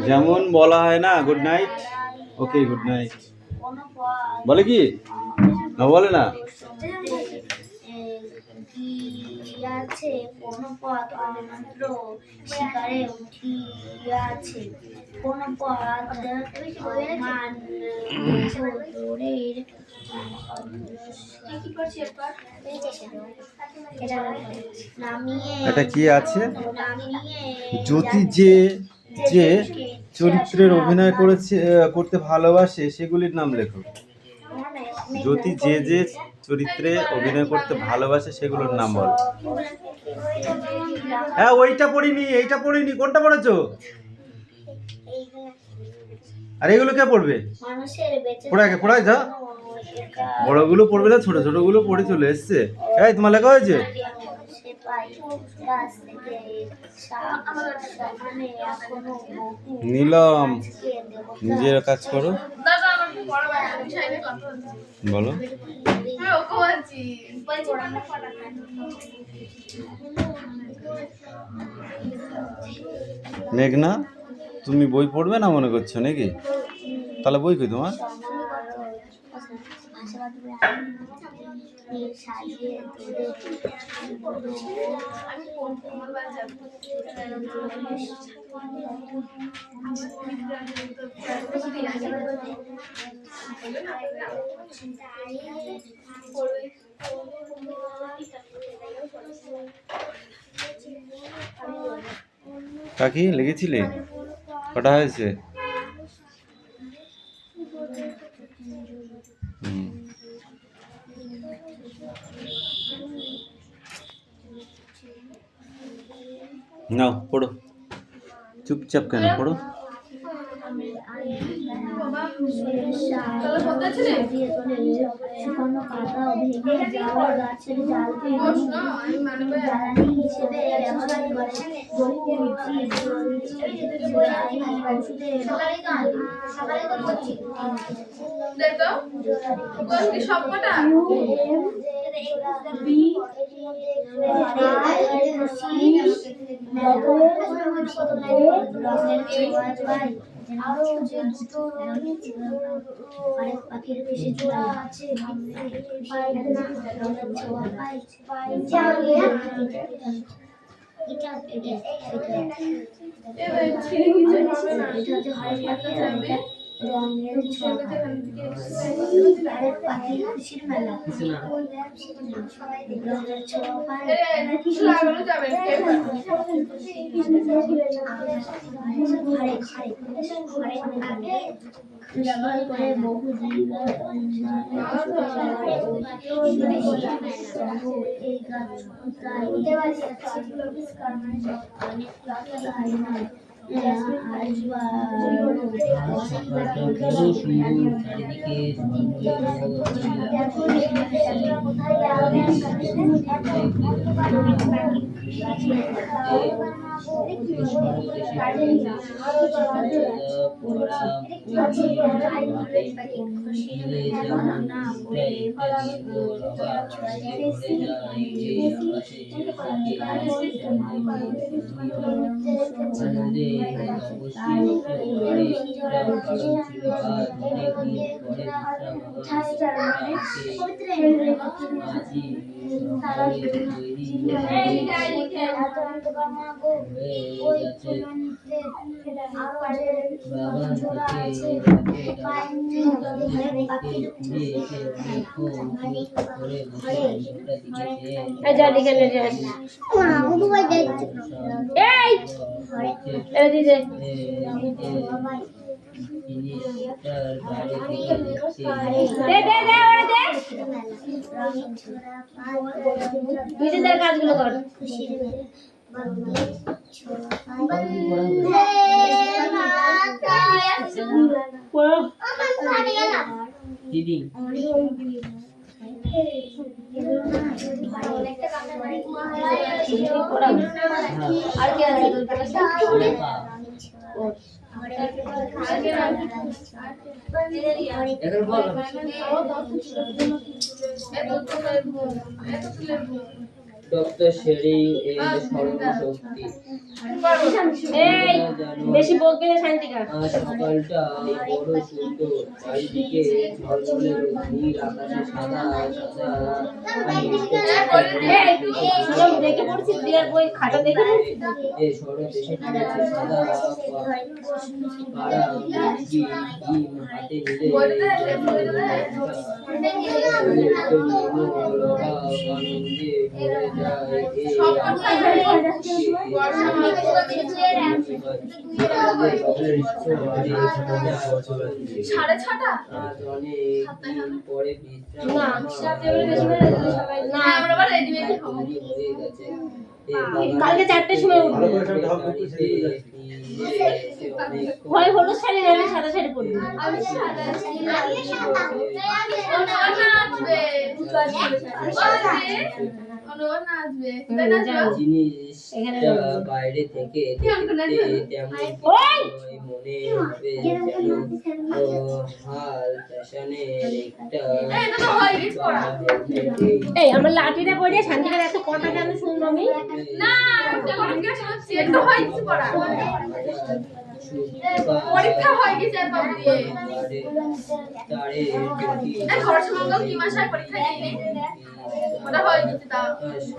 যেমন বলা হয় না good night, okay good night বলে কি না, বলে না? আছে কোন পথ অন্যত্র শিকারে উঠিয়াছে, কোন পথ মান দূরের এটা কি আছে? জ্যোতি যে যে চরিত্রের অভিনয় করতে ভালোবাসে সেগুলির নাম লেখো। জ্যোতি যে যে চরিত্রে অভিনয় করতে ভালোবাসে সেগুলোর নাম বলো। হ্যাঁ, ওইটা পড়িনি, এইটা পড়িনি, কোনটা পড়েছো? আর এগুলো কে পড়বে? পড়ায় যা, বড়গুলো পড়বে না, ছোট ছোটগুলো পড়ে চলে এসছে। এই তোমার লেখা হয়েছে? নিলাম, নিজের কাজ করো। বলো। মেঘনা, তুমি বই পড়বে না মনে করছো নাকি? তাহলে বই কই তোমার? কাকি লিখেছিলে? কটা হয়েছে? নাও পড়ো, চুপচাপ কেন পড়ো। আরো যে দুটো পাখির বেশি জোড়া আছে, রঙের পাখির খুশির মেলা, রঙের ছোঁয়া পায় বহু কাজগুলো কর। দিদি আর কি আছে? ডক্টর শেরি এর স্মরণশক্তি। এই বেশি বকবে না শান্তিকা। আজ সকালটা বড় সুন্দর, চারিদিকে ঝলমলে রোদ, নীল আকাশে সাদা সাদা এই সব দেখে পড়ছিস বিয়ার বই খাতা দেখে পড়ছিস? এই শরৎ এসে পড়েছে, সাদা পাড়া মুরগি ডিম হাতে নিলে আনন্দে ভরে যায় সাড়ে ছটা অনেক পরে বিশ্রাম না সাথে বেশি করে সবাই না আমরা আবার রেডিমেড খাবো। হয়ে গেছে। কালকে 4টার সময় উঠবো। হয় হলুদ শাড়ি না হলে সাদা শাড়ি পরবি। আমি সাদা নাচবে নাচবে জিনিসটা বাইরে থেকে দেখতে তেমন ওই! মনে হবে যেন হাল ফ্যাশনের একটা এটা তো হয় গেছে পড়া। এই আমার লাঠিটা পড়ে শান্তিকার এত কথা কেন শুনবো আমি? না এটা কোনো কি শোনাচ্ছি এটা হয় গেছে পড়া। পরীক্ষা হয় গেছে এত দিয়ে তারে এই বর্ষমঙ্গল কি মাসে হয় পরীক্ষা নেই ওটা হয় গেছে তা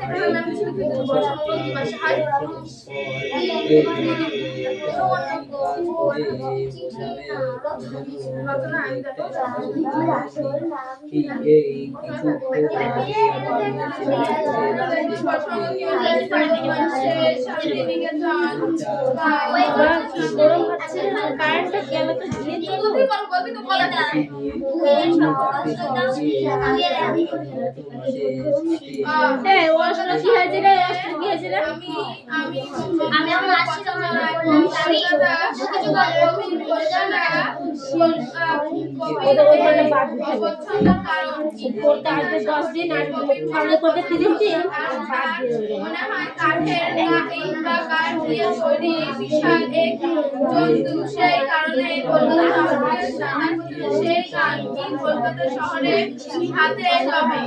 এটা ম্যাম ছিল কি বর্ষমঙ্গল কি মাসে হয় রচনা আমি দেখো গরম হচ্ছে কারেন্টটা গেল তো দিয়ে চলো। এই ওয়াশটা কি হয়েছে রে? ওয়াশটা কি হয়েছে রে? আমি আমার মাসির ওদের ওখানে বাদ দিতে হবে। করতে আসবে 10 দিন আর ফলে করতে 30 দিন বাদ দিয়ে দেবে। মনে হয় কাঠের ইটা কাঠ দিয়ে তৈরি বিশাল এক জন্তু সেই কারণে কলকাতা শহরের সেই গানটি কলকাতা শহরে হাতে জমে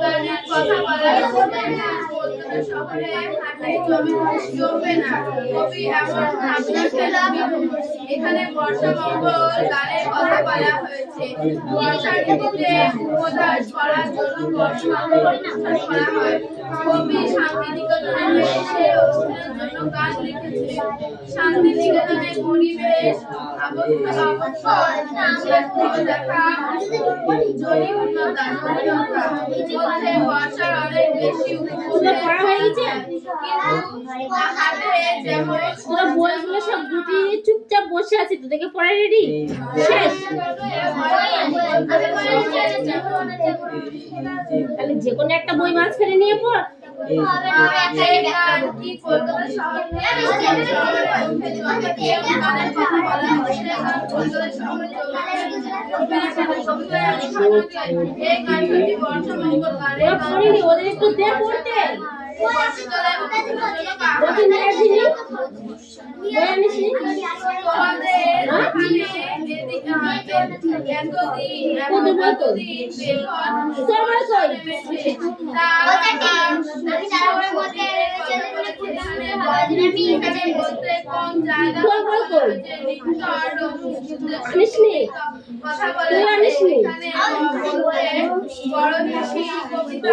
গানের কথা বলা কলকাতা শহরে হাতে জমবে না কবি এমন ভাবনা ফেলবেন এখানে বর্ষামঙ্গল গানের কথা বলা হয়েছে বর্ষার ঋতুতে উপদাস করার জন্য বর্ষামঙ্গল অনুষ্ঠান করা হয় কবি শান্তিনিকেতনে এসে অনুষ্ঠানের জন্য গান লিখেছে শান্তিনিকেতনের পরিবেশ অবসর দেখা জনি উন্নতা মধ্যে বর্ষার অনেক বেশি তোরা পড়া হয়ে গেছে? কিন্তু হাতে যেমন তোরা বইগুলো সব গুটিয়ে নিয়ে চুপচাপ বসে আছিস, তোদেরকে পড়া রেডি? শেষ? তাহলে যে কোনো একটা বই মাঝখানে নিয়ে পড়। ওরা পড়েনি, ওদের একটু দে পড়তে। ওকে নিয়ে আসিনি? বই আনিসনি? তোদের বই কই? তোর বই কই? তোর বই কই? আনিসনি? কথা তুই আনিসনি? বড় বেশি কবিতা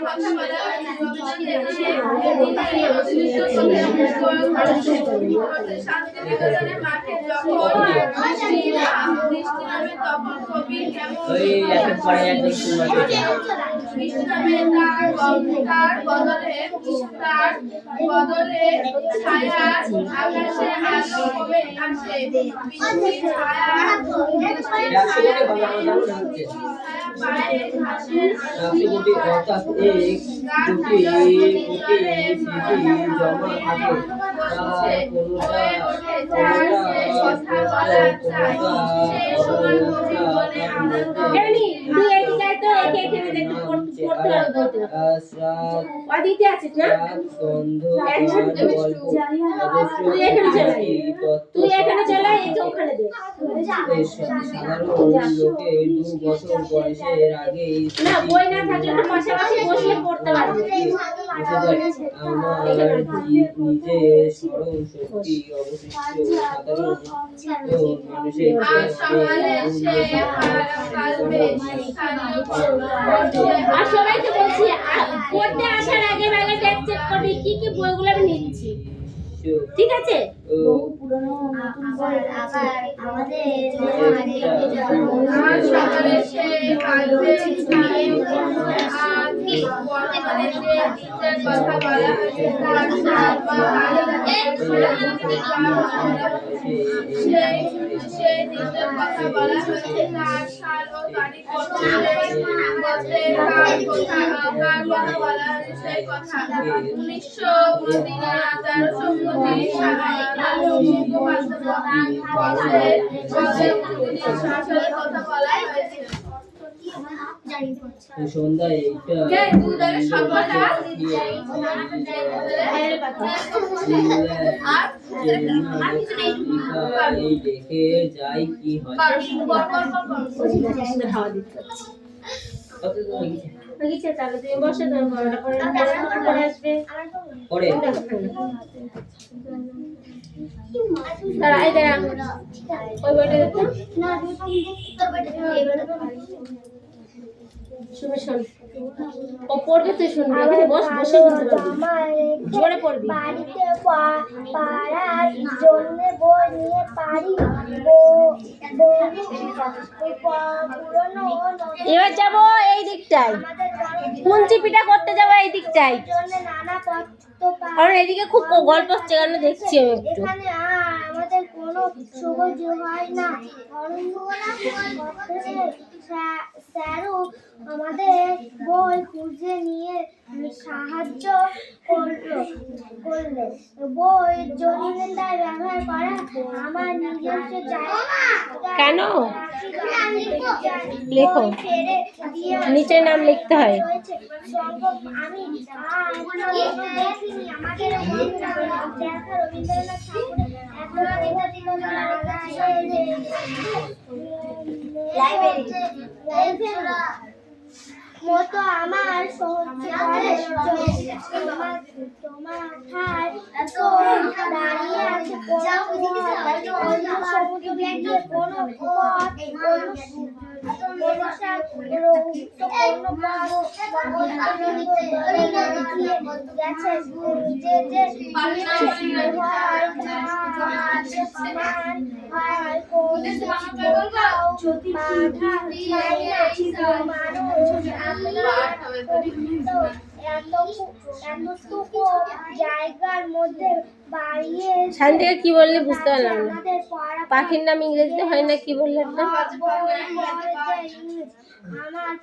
কথা বলা শান্তিনিকেতনের মাঠে যখন বৃষ্টি নামে তখন কবি কেমন বৃষ্টি নামে তার বদলে ছায়া আকাশে আলো কমে আসে বৃষ্টির ছায়া পায়ে ঘাসের জমা থাকে যার সে কথা বলা চায় সে সমান কবি বলে আনন্দ। এমনি তুই এদিকে আয় তো, একে এখানে দেখ পড়তে পারবো বলতে অদিতে আছিস না? তুই এখানে চলে আয়, তুই এখানে চলে আয়, একে ওখানে দে। সাধারণ লোকে 2 বছর বয়সের আগেই না বই না থাকলে তো পাশাপাশি বসিয়ে পড়তে পারবি। আমার নিজে স্মরণ শক্তি অবশিষ্ট সাধারণ মানুষের আর সকালে সে কালবে স্থানীয় আর সবাইকে বলছি পড়তে আসার আগে বেলা চেক করবি কি কি বইগুলো আমি নিচ্ছি, ঠিক আছে? আর সকালে সে কালবে স্থানীয় আদি বর্তমানে যে দিনের কথা বলা হয়েছে তার সাল বা সেই দিনের কথা বলা হয়েছে তার সাল ও তারিখ বছরের কার কথা বলা হয়েছে সেই কথা 1329 সালের কথা বলা হয়েছে। সন্ধ্যায় এইটা দুধের সবটা দেখে যাই কি হয়। হাওয়া দিতে হচ্ছে তাহলে তুমি বসে দাও, বড়টা পরে আসবে পরে দাঁড়া এই দাঁড়া ওই বইটা দেখো শুনে শোন ও পড়বে তুই শুনবি, এখানে বস বসে শুনতে পারবি, জোরে পড়বি। বাড়িতে পাড়ার জন্য বই নিয়ে পারি এবার যাব এই দিকটায়, কুঞ্চি পিঠা করতে যাবো এই দিকটায়, নানা পত্র কারণ এদিকে খুব গল্প হচ্ছে কারণ দেখছি আমি একটু। এখানে আমাদের কোনো সুযোগ হয় না। স্যারও আমাদের বই খুঁজে নিয়ে সাহায্য করলে বই জরিমানায় ব্যবহার করা আমার নিজস্ব জায়গা। কেন লেখো, নিচে নাম লিখতে হয়। আমি দেখিনি আমাদের দেখা রবীন্দ্রনাথ ঠাকুরের মতো আমার দাঁড়িয়ে আছে কোনো জায়গার মধ্যে বাড়িয়ে শান্তিকে কি বললে বুঝতে পারলাম না, পাখির নাম ইংরেজিতে হয় না, কি বললে একটা? আমার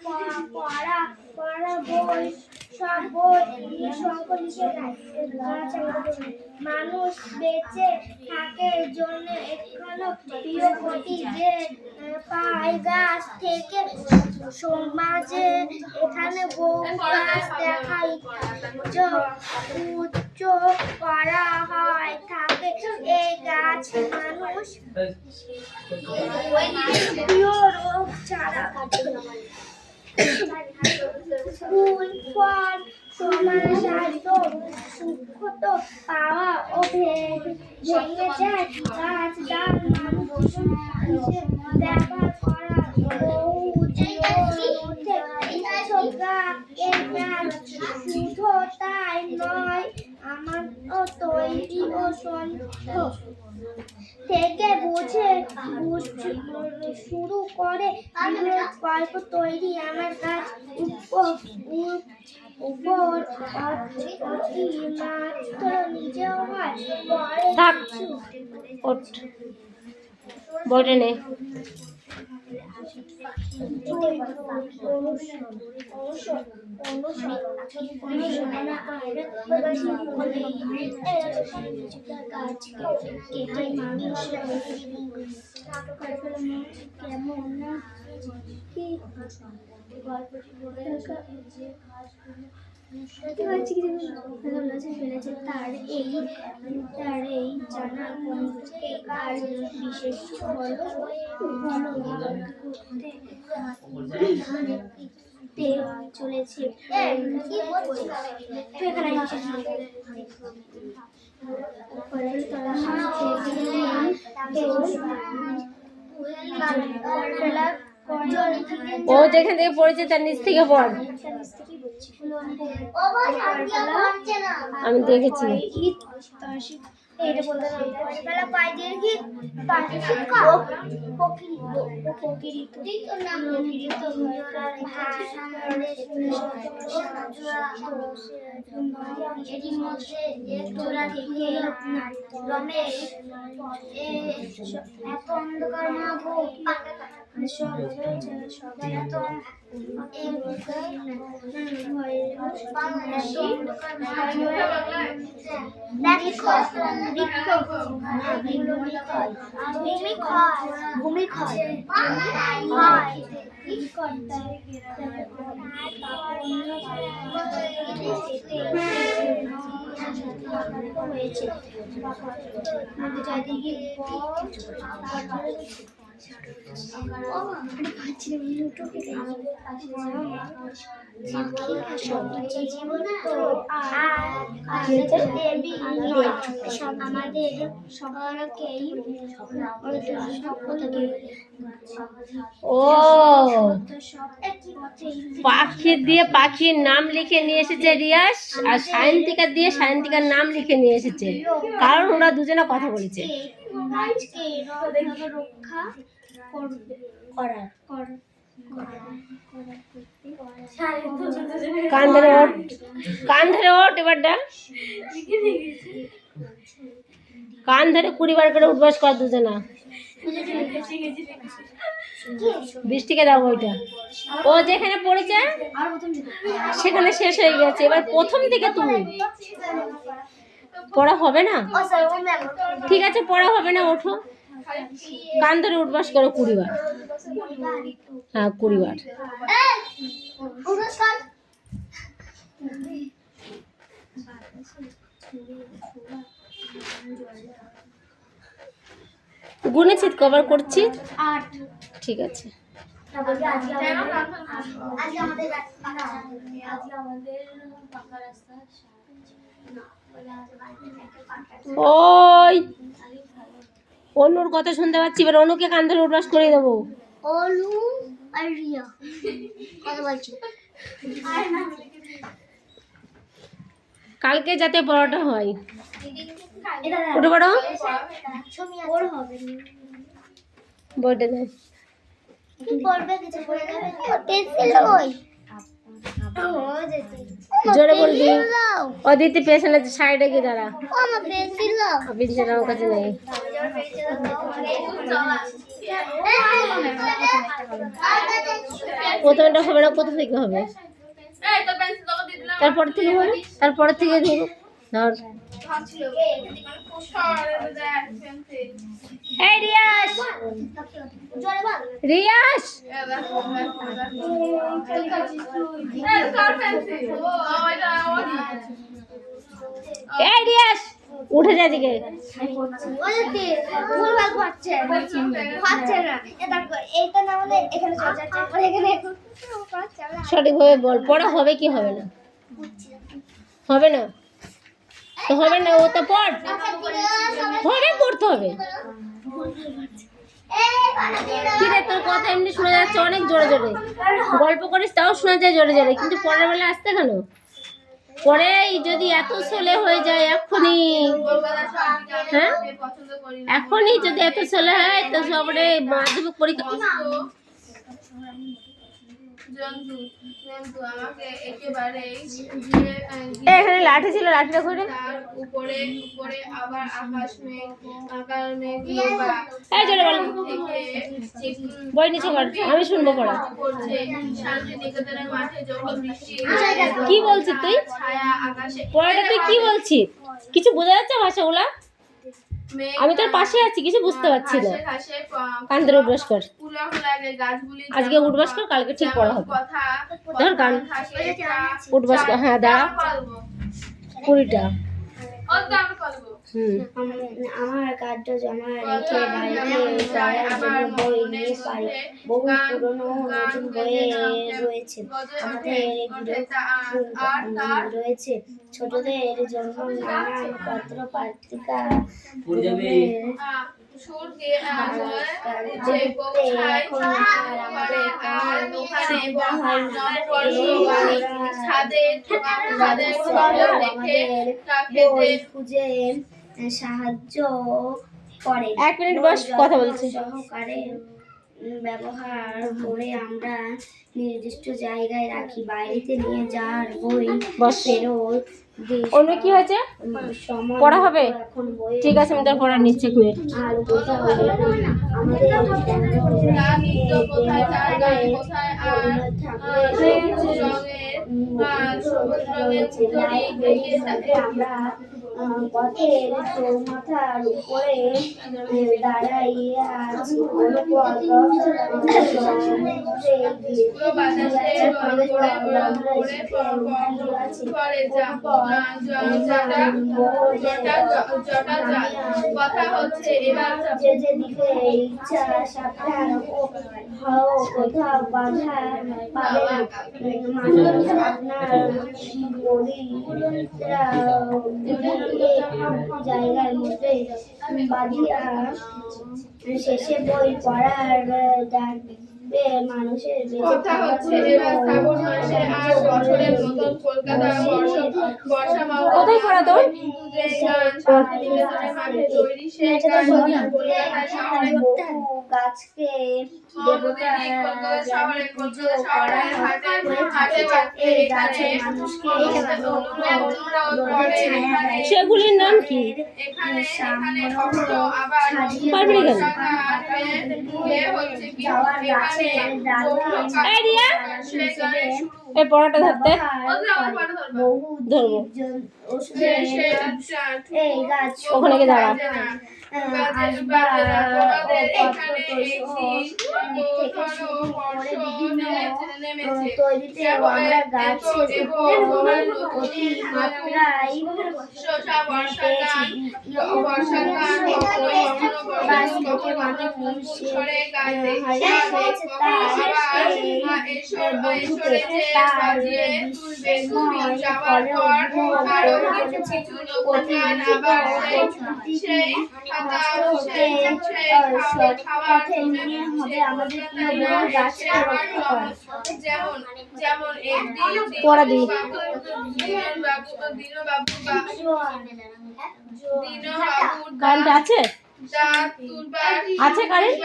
পড়া বই সব বই সংকলিত মানুষ বেঁচে থাকে জন্য এখনো প্রিয় ক্ষতি যে পায় গাছ থেকে সমাজে এখানে বহু গাছ দেখাই উচ্চ করা হয় থাকে এই গাছ মানুষ প্রিয় রোগ ছাড়া ফুল ফল সমাজ স্বাস্থ্য সুখ পাওয়া ও ভেঙে যায় গাছ ডাল মানুষ ব্যবহার করা বহু শুধু তাই নয় আমার তৈরি ও সন্দেহ থেকে বুঝে শুরু করে গল্প তৈরি আমার কাজ উপর মাত্র নিজেও হয় পরে থাক, ওঠ, বইটা নে। ফেলেছে তার এই জানা বন্ধুকে তার বিশেষ করতে চলেছে। ও যেখান থেকে পড়েছে তার নিচ থেকে পড়, আমি দেখেছি। এটা বলতে বেলা পাই দিয়ে কি রমেশ এত অন্ধকার মা গো, সবাই এত আমাদের সকলকেই ও পাখি দিয়ে পাখির নাম লিখে নিয়ে এসেছে রিয়াস, আর সায়ন্তিকা দিয়ে সায়ন্তিকার নাম লিখে নিয়ে এসেছে, কারণ ওরা দুজনে কথা বলেছে। রক্ষা করার কান ধরে ওঠ, কান ধরে ওঠ, এবার ডাক, কান ধরে 20 বার করে উঠবাস কর দুজনা। বৃষ্টিকে দাও ওইটা, ও যেখানে পড়েছে সেখানে শেষ হয়ে গেছে, এবার প্রথম থেকে তুমি। পড়া হবে না, ঠিক আছে পড়া হবে না, ওঠো, কান ধরে উঠবাস করো 20 বার। হ্যাঁ 20 বার। গুনেছি, কভার করছি, ঠিক আছে। ওই অনুর কথা শুনতে পাচ্ছি, এবার অনুকে কান ধরে উঠবাস করে দেবো। অনু আর রিয়া কথা বলছি। কালকে যাতে পড়াটা হয়, উঠে পড়ো, বইটা দে, জোরে বলবি। অদিতি পেছনে সাইডে গিয়ে দাঁড়া, পেন্সিল আমার কাছে নেই। প্রথমটা হবে না, কোথা থেকে হবে, তারপর থেকে হবে, তারপর থেকে ধরো, ধর। এই রিয়াস, রিয়াস, এই রিয়াস উঠে যা দিকে। সঠিকভাবে বল, পড়া হবে কি হবে না? হবে না তো হবে না, ও তো পড়, হবে, পড়তে হবে। কি রে তোর কথা এমনি শোনা যাচ্ছে অনেক জোরে জোরে, গল্প করিস তাও শোনা যায় জোরে জোরে, কিন্তু পরের বেলা আসতে কেন? পরে যদি এত ছেলে হয়ে যায় এখনই, হ্যাঁ এখনই যদি এত ছেলে হয় তো সবরে মাধ্যমিক পরীক্ষা জন্তু জন্তু আমাকে একেবারে এখানে লাঠি ছিল, লাঠিটা করে তার উপরে উপরে আবার আকাশ মেঘ এই জোরে বল। বই নিচে কর, আমি শুনবো পড়া। পড়ছে শান্তিনিকেতনের মাঠে যখন বৃষ্টি কি বলছিস তুই? ছায়া আকাশে পড়াটা তুই কি বলছিস? কিছু বোঝা যাচ্ছে ভাষাগুলা? আমি তোর পাশে আছি, কিছু বুঝতে পারছি না। কান ধরে উঠবাস কর, আজকে উঠবাস কর, কালকে ঠিক পড়া হবে। ধর কান উঠবাস কর, হ্যাঁ দাঁড়া 20টা। আমার কার্য জমা রেখে বাড়িতে পড়ার জন্য বই নিয়ে পারি। বহু পুরনো নতুন বই রয়েছে, আমাদের গৃহ রয়েছে। ছোটদের জন্য নানান পত্র পত্রিকা এখন আর আমাদের সুবিধা হয় না। আমাদের বই খুঁজে সাহায্য করে। 1 মিনিট বস, কথা বলছি। সহকারে ব্যবহার করে আমরা নির্দিষ্ট জায়গায় রাখি। বাইরেতে নিয়ে যাওয়ার বই বস। ফেরত দিই। অন্য কি হয়েছে? সময় পড়া হবে? এখন বই ঠিক আছে, আমি তোর পড়া নিচ্ছি 1 মিনিট। আর বোঝা হলো না। আমাদের আমরা পথের চৌমাথার উপরে দাঁড়াইয়া আছি। কথা হচ্ছে এবার যে যেদিকে ইচ্ছা সাবধান হও, কোথাও বাধা পাবে না। মানুষ আপনার জায়গার মধ্যে বাঁধিয়া শেষে বই পড়ার ডাকবে মানুষের কথা হচ্ছে এবার শ্রাবণ মাসে আর বছরের মতন কলকাতা বর্ষা কোথায় পড়া তোর? শান্তিনিকেতনের মাঠে তৈরি সেই গান কলকাতা শহরে গাছকে সেগুলির নাম কি? পারবি না কেন? এই রিয়া, এই পড়াটা ধরতে ধরবো। ওখানে গিয়ে দাঁড়া। তৈরিতে আমরা গাছের অতিমাত্রায় পড়া দি। কারেন্ট আছে? আছে কারেন্ট?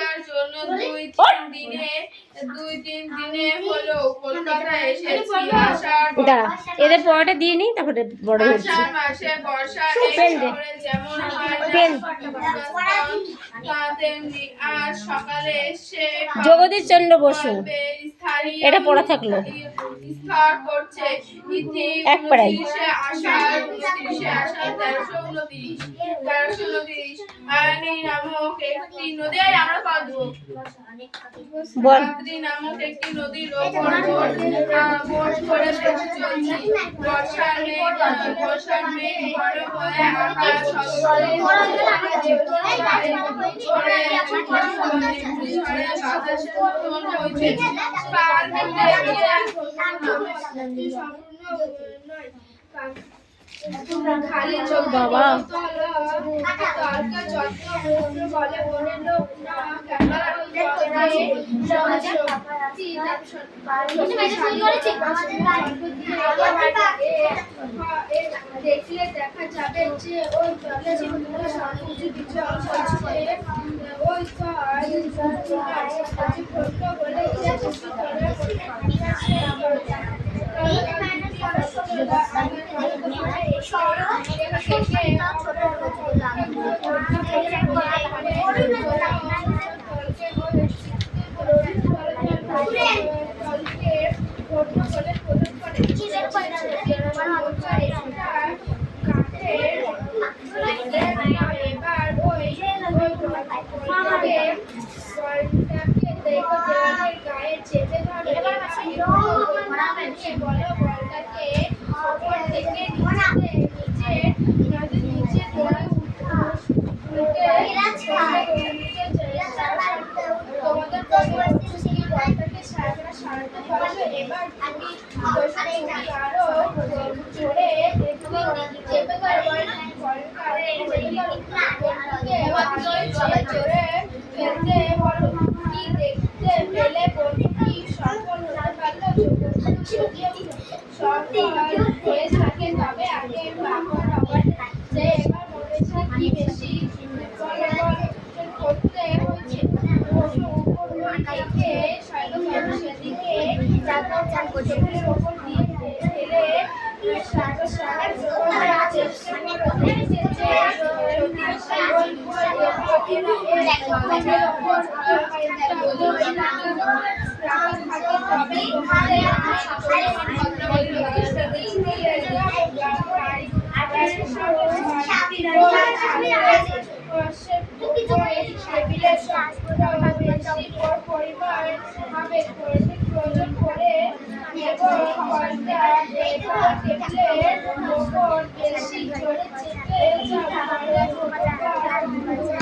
দাঁড়া, এদের পড়াটা দিয়ে নিই, তারপরে বড় হচ্ছে। পেন দে, পেন। জগদীশ চন্দ্র বসু, এটা পড়া থাকলো এক পাড়ায়। বল। নামক একটি নদীর ওপর করে বেশি চলছি। বর্ষার মেঘ ঘন হয়ে আকাশ খালি চোখ বাবা দেখলে দেখা যাবে যে ওই জলে কিছু অংশ আছে। ওই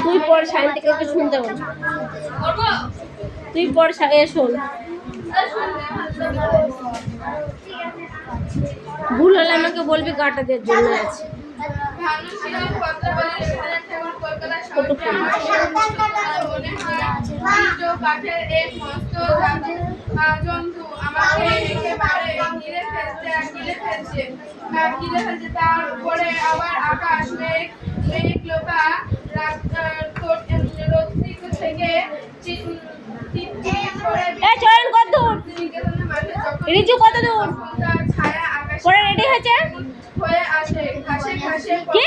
তুই পড়, শান্তিকে একটু শুনতে বল। তুই পড়, শোন। ভুল হলে আমাকে বলবি, গাটা দেওয়ার জন্য আছে। জন্তু আমাকে একেবারে ঘিরে ফেলছে। তারপরে আবার আকাশ মেঘ লোকা থেকে চয়ন কত দূর? রিজু কত দূর? ছায়া আকাশে পরে রেডি হয়েছে হয়ে আসে ঘাসে ঘাসে কি?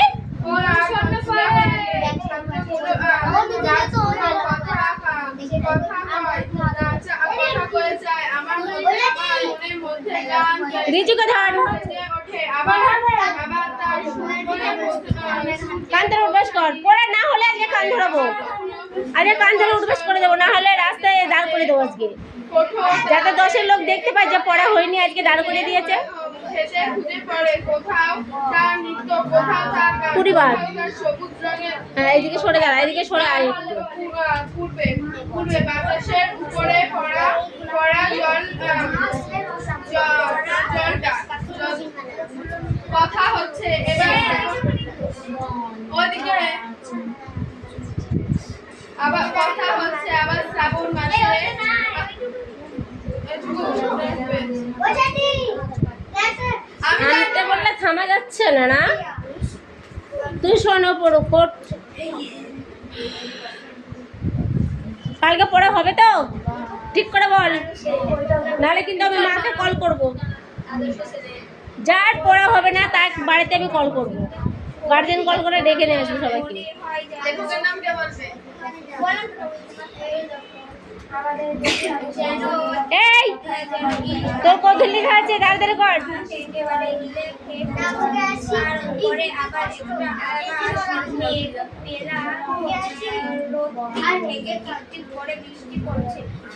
রিজুকে ধর, কান ধরে উঠবাস কর। পড়া না হলে আজকে কান ধরাবো, আজকে কান ধরে উঠবাস করে দেবো, না হলে রাস্তায় দাঁড় করে দেবো আজকে, যাতে 10-এর লোক দেখতে পায় যে পড়া হয়নি, আজকে দাঁড় করে দিয়েছে। পরিবার হ্যাঁ, এইদিকে সরে দাঁড়া, এদিকে সরে আয় একটু। পূর্বে বাতাসের উপরে পড়া জলটা কথা হচ্ছে এবার ওদিকে আবার কথা হচ্ছে আবার শ্রাবণ মাসে আনতে বললে থামা যাচ্ছে না। না তুই শোনো, পড়ো কোট। কালকে পড়া হবে তো? ঠিক করে বল, নাহলে কিন্তু আমি মাকে কল করব। যার পড়া হবে না তার বাড়িতে আমি কল করব, গার্জেন কল করে ডেকে নিয়ে আসবো সবাইকে। লেখকের নাম কে বলবে? এই তোর কত লেখা আছে, তাড়াতাড়ি কর।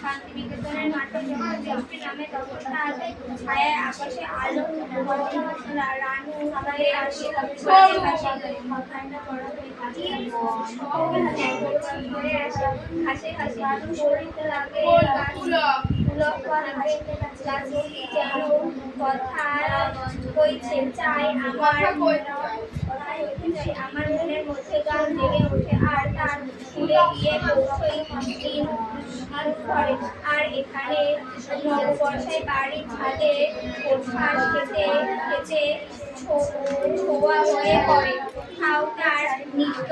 শান্তিনিকেতনের নাটক যখন বৃষ্টি নামে তখন তার ছায়ায় আকাশে আলো রানু হয়ে আসে হাসে হাসে শরীরতে লাগে কথা কইছে চাই আমার মনের মধ্যে গান জেগে ওঠে আর তার সুরে গিয়ে পৌঁছই দিন করে। আর এখানে নববর্ষায় বাড়ির ছাদে কোঠার খেতে ছোঁয়া হয়ে পড়ে। খাওয়ার নিত্য